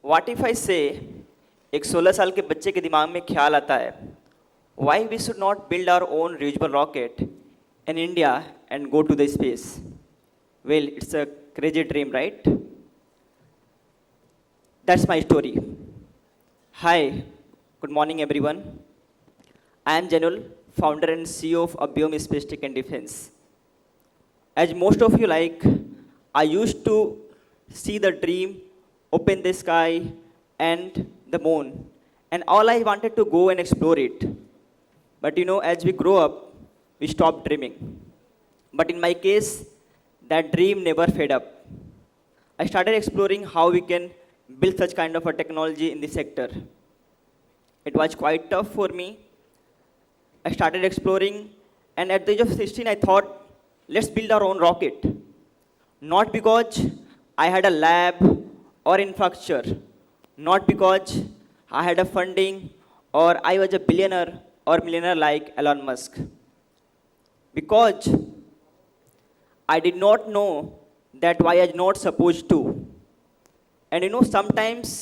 What if I से एक 16 साल के बच्चे के दिमाग में ख्याल आता है why we should not build our own reusable rocket in India and go to the space. Well, it's a crazy dream, right? That's my story. Hi, good morning everyone. I am Jainul, founder and CEO of Abedin Space Tech and Defense. As most of you like, I used to see the dream, open the sky and the moon. And all I wanted to go and explore it. But you know, as we grow up, we stop dreaming. But in my case, that dream never fed up. I started exploring how we can build such kind of a technology in the sector. It was quite tough for me. I started exploring, and at the age of 16, I thought, let's build our own rocket. Not because I had a lab or infrastructure, not because I had a funding or I was a billionaire or millionaire like Elon Musk. Because I did not know that why I was not supposed to. And you know, sometimes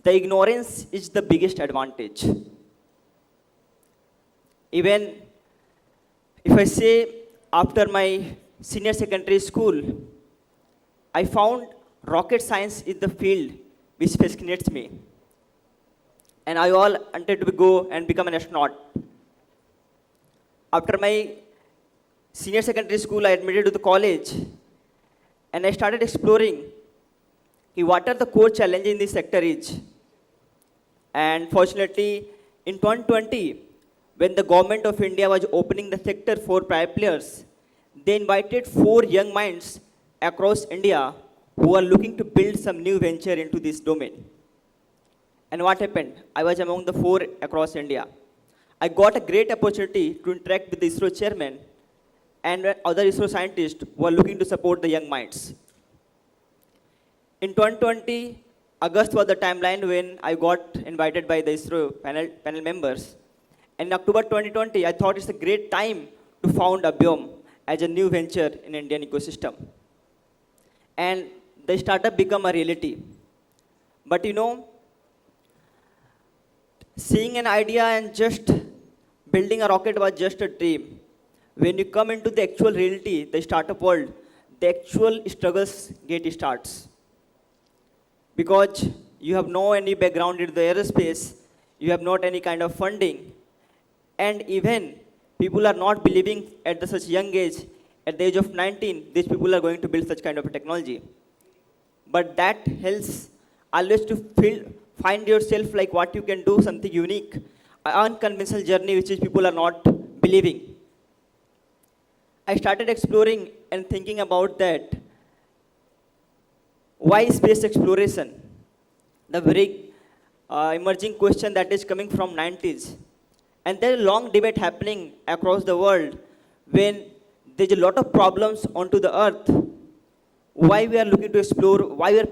the ignorance is the biggest advantage. Even if I say after my senior secondary school, I found rocket science is the field which fascinates me. And I all wanted to go and become an astronaut. After my senior secondary school, I admitted to the college and I started exploring what are the core challenges in this sector is. And fortunately, in 2020, when the government of India was opening the sector for private players, they invited 4 young minds across India who are looking to build some new venture into this domain. And what happened? I was among the 4 across India. I got a great opportunity to interact with the ISRO chairman and other ISRO scientists who are looking to support the young minds. In 2020, August was the timeline when I got invited by the ISRO panel members. And in October 2020, I thought it's a great time to found Abedin as a new venture in Indian ecosystem. And the startup became a reality. But you know, seeing an idea and just building a rocket was just a dream. When you come into the actual reality, the startup world, the actual struggles get starts. Because you have no any background in the aerospace, you have not any kind of funding, and even people are not believing at such young age, at the age of 19, these people are going to build such kind of a technology. But that helps always to find yourself like what you can do, something unique, an unconventional journey which is people are not believing. I started exploring and thinking about that. Why space exploration? The very emerging question that is coming from 90s. And there is a long debate happening across the world when there's a lot of problems onto the earth. Why we are looking to explore, why we are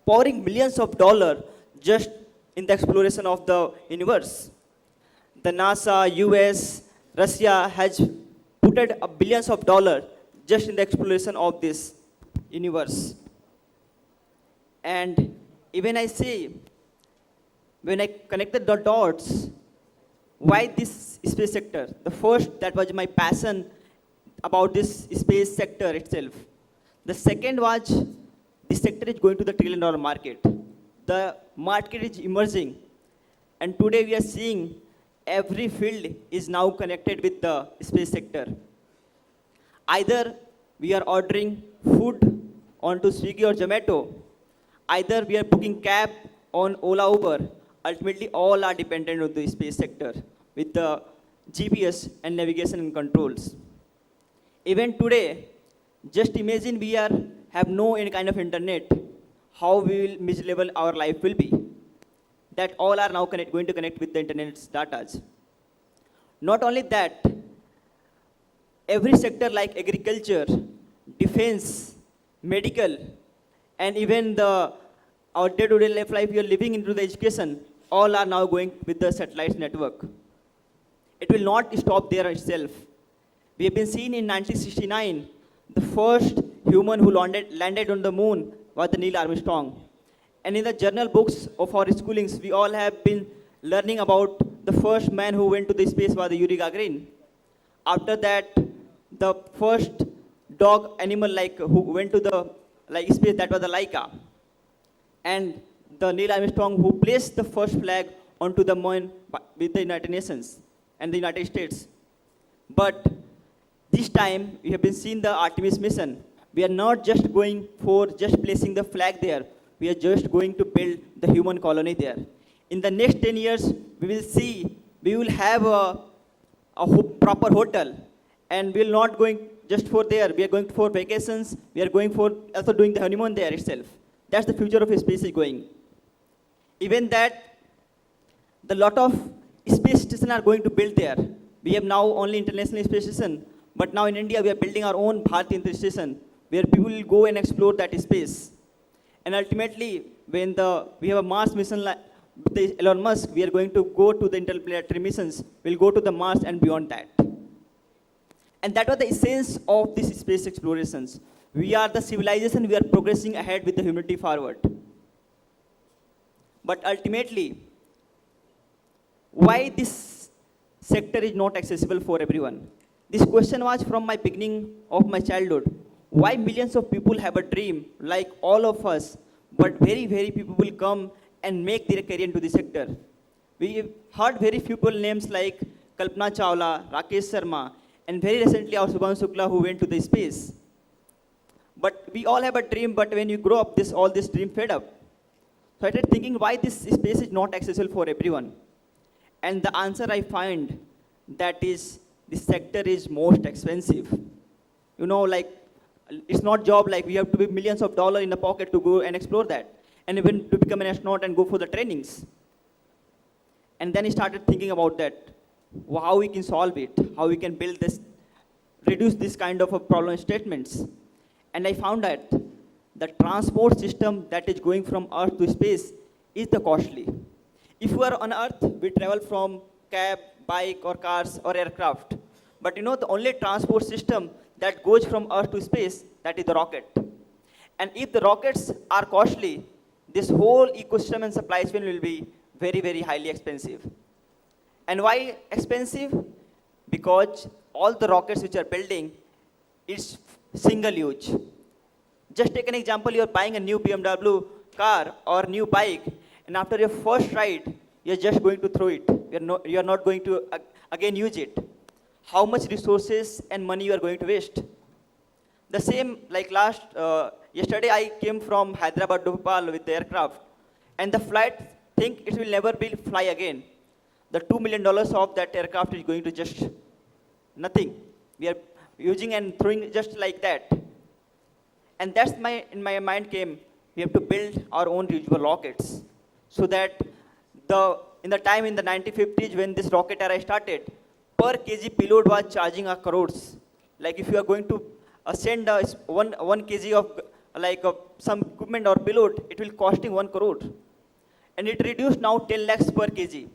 pouring millions of dollars just in the exploration of the universe. The NASA, US, Russia has put billions of dollars just in the exploration of this universe. And even I see, when I connected the dots, why this space sector? The first, that was my passion about this space sector itself. The second was, this sector is going to the $1 trillion market. The market is emerging. And today we are seeing every field is now connected with the space sector. Either we are ordering food onto Swiggy or Zomato, either we are booking cab on Ola Uber. Ultimately, all are dependent on the space sector with the GPS and navigation and controls. Even today, just imagine we have no any kind of internet, how miserable our life will be. That all are now going to connect with the internet's data. Not only that, every sector like agriculture, defense, medical, and even our day-to-day life we are living into the education, all are now going with the satellite network. It will not stop there itself. We have been seen in 1969, the first human who landed on the moon was the Neil Armstrong. And in the journal books of our schoolings, we all have been learning about the first man who went to the space was the Yuri Gagarin. After that, the first dog animal like who went to the like space, that was the Laika. And the Neil Armstrong who placed the first flag onto the moon with the United Nations and the United States. But this time, we have been seeing the Artemis mission. We are not just going for just placing the flag there. We are just going to build the human colony there. In the next 10 years, we will have a proper hotel. And we will not going just for there. We are going for vacations. We are going for also doing the honeymoon there itself. That's the future of space is going. Even that, the lot of space stations are going to build there. We have now only International Space Station, but now in India we are building our own Bharati Space Station, where people will go and explore that space. And ultimately, when we have a Mars mission like with Elon Musk, we are going to go to the interplanetary missions. We'll go to the Mars and beyond that. And that was the essence of these space explorations. We are the civilization, we are progressing ahead with the humanity forward. But ultimately, why this sector is not accessible for everyone? This question was from my beginning of my childhood. Why millions of people have a dream, like all of us, but very, very people will come and make their career into the sector. We heard very few people names like Kalpana Chawla, Rakesh Sharma, and very recently our Subhanshu Shukla who went to the space. But we all have a dream, but when you grow up, all this dream fed up. So I started thinking why this space is not accessible for everyone. And the answer I find that is this sector is most expensive. You know, like it's not job like we have to be millions of dollars in the pocket to go and explore that. And even to become an astronaut and go for the trainings. And then I started thinking about that, how we can solve it, how we can build this, reduce this kind of a problem statements. And I found that the transport system that is going from Earth to space is the costly. If we are on Earth, we travel from cab, bike, or cars, or aircraft. But you know, the only transport system that goes from Earth to space, that is the rocket. And if the rockets are costly, this whole ecosystem and supply chain will be very, very highly expensive. And why expensive? Because all the rockets which are building is single use. Just take an example, you're buying a new BMW car or new bike, and after your first ride, you're just going to throw it. You're not going to again use it. How much resources and money you are going to waste? The same, like yesterday I came from Hyderabad to Bhopal with the aircraft, and the flight think it will never be fly again. The $2 million of that aircraft is going to just nothing. We are using and throwing just like that. And that's in my mind came, we have to build our own reusable rockets. So that in the 1950s when this rocket era started, per kg payload was charging a crores. Like if you are going to send one kg of some equipment or payload, it will costing 1 crore. And it reduced now 10 lakhs per kg.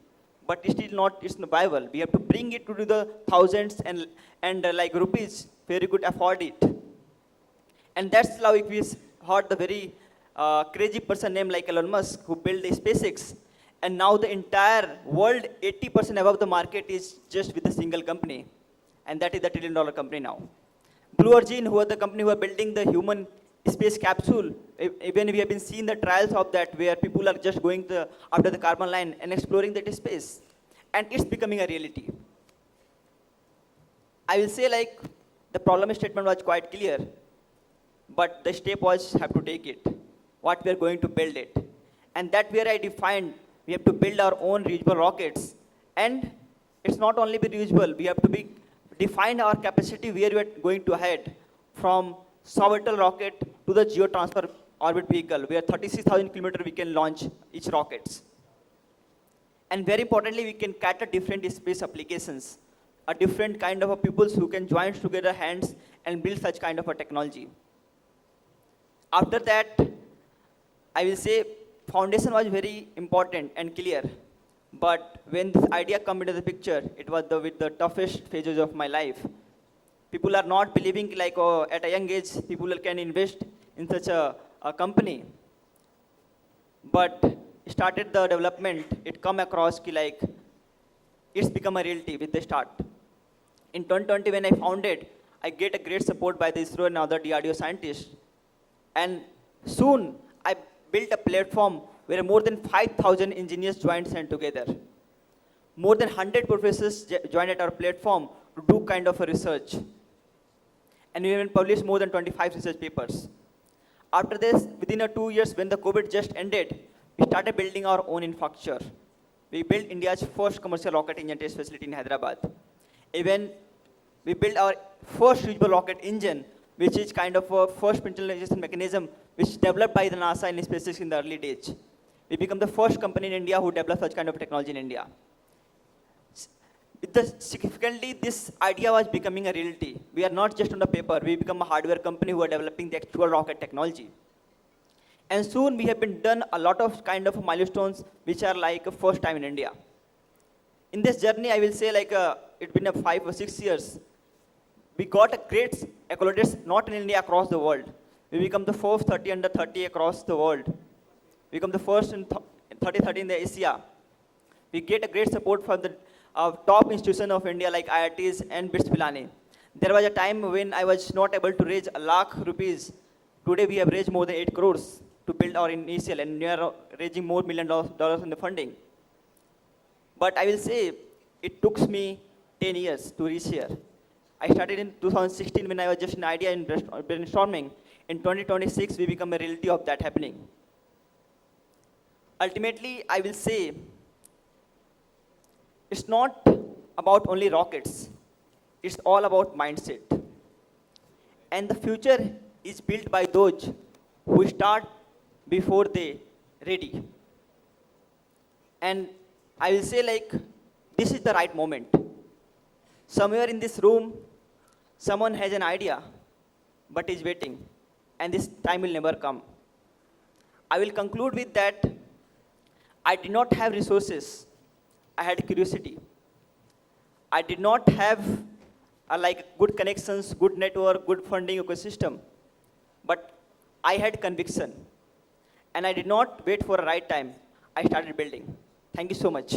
But it's not viable. We have to bring it to the thousands and like rupees, very good afford it. And that's how we heard the very crazy person named like Elon Musk who built the SpaceX. And now the entire world, 80% above the market is just with a single company. And that is the $1 trillion company now. Blue Origin, who are the company who are building the human space capsule, even we have been seeing the trials of that where people are just going after the carbon line and exploring that space. And it's becoming a reality. I will say like the problem statement was quite clear, but the step was have to take it, what we are going to build it. And that where I defined we have to build our own reusable rockets. And it's not only be reusable, we have to define our capacity where we are going to head from suborbital rocket to the geotransfer orbit vehicle, where 36,000 kilometers we can launch each rockets. And very importantly, we can cater different space applications, a different kind of peoples who can join together hands and build such kind of a technology. After that, I will say foundation was very important and clear. But when this idea came into the picture, it was with the toughest phases of my life. People are not believing like, at a young age, people can invest in such a company. but started the development, it come across ki like, it's become a reality with the start. In 2020, when I founded, I get a great support by the ISRO and other DRDO scientists. And soon, I built a platform where more than 5,000 engineers joined and together. More than 100 professors joined at our platform to do kind of a research. And we even published more than 25 research papers. After this, within 2 years, when the COVID just ended, we started building our own infrastructure. We built India's first commercial rocket engine test facility in Hyderabad. Even we built our first reusable rocket engine, which is kind of a first synchronization mechanism which developed by the NASA and SpaceX in the early days. We became the first company in India who developed such kind of technology in India. Significantly, this idea was becoming a reality. We are not just on the paper. We become a hardware company who are developing the actual rocket technology. And soon we have been done a lot of kind of milestones which are like a first time in India. In this journey, I will say like it's been 5 or 6 years. We got a great accolades not in India, across the world. We become the first 30 under 30 across the world. We become the first in 30 in the Asia. We get a great support from the top institution of India like IITs and BITS Pilani. There was a time when I was not able to raise a lakh rupees. Today we have raised more than 8 crores to build our initial, and we are raising more $1 million in the funding. But I will say it took me 10 years to reach here. I started in 2016 when I was just an idea in brainstorming. In 2026, we become a reality of that happening. Ultimately, I will say it's not about only rockets. It's all about mindset. And the future is built by those who start before they ready. And I will say like, this is the right moment. Somewhere in this room, someone has an idea, but is waiting. And this time will never come. I will conclude with that. I did not have resources. I had curiosity. I did not have like good connections, good network, good funding ecosystem. But I had conviction. And I did not wait for a right time. I started building. Thank you so much.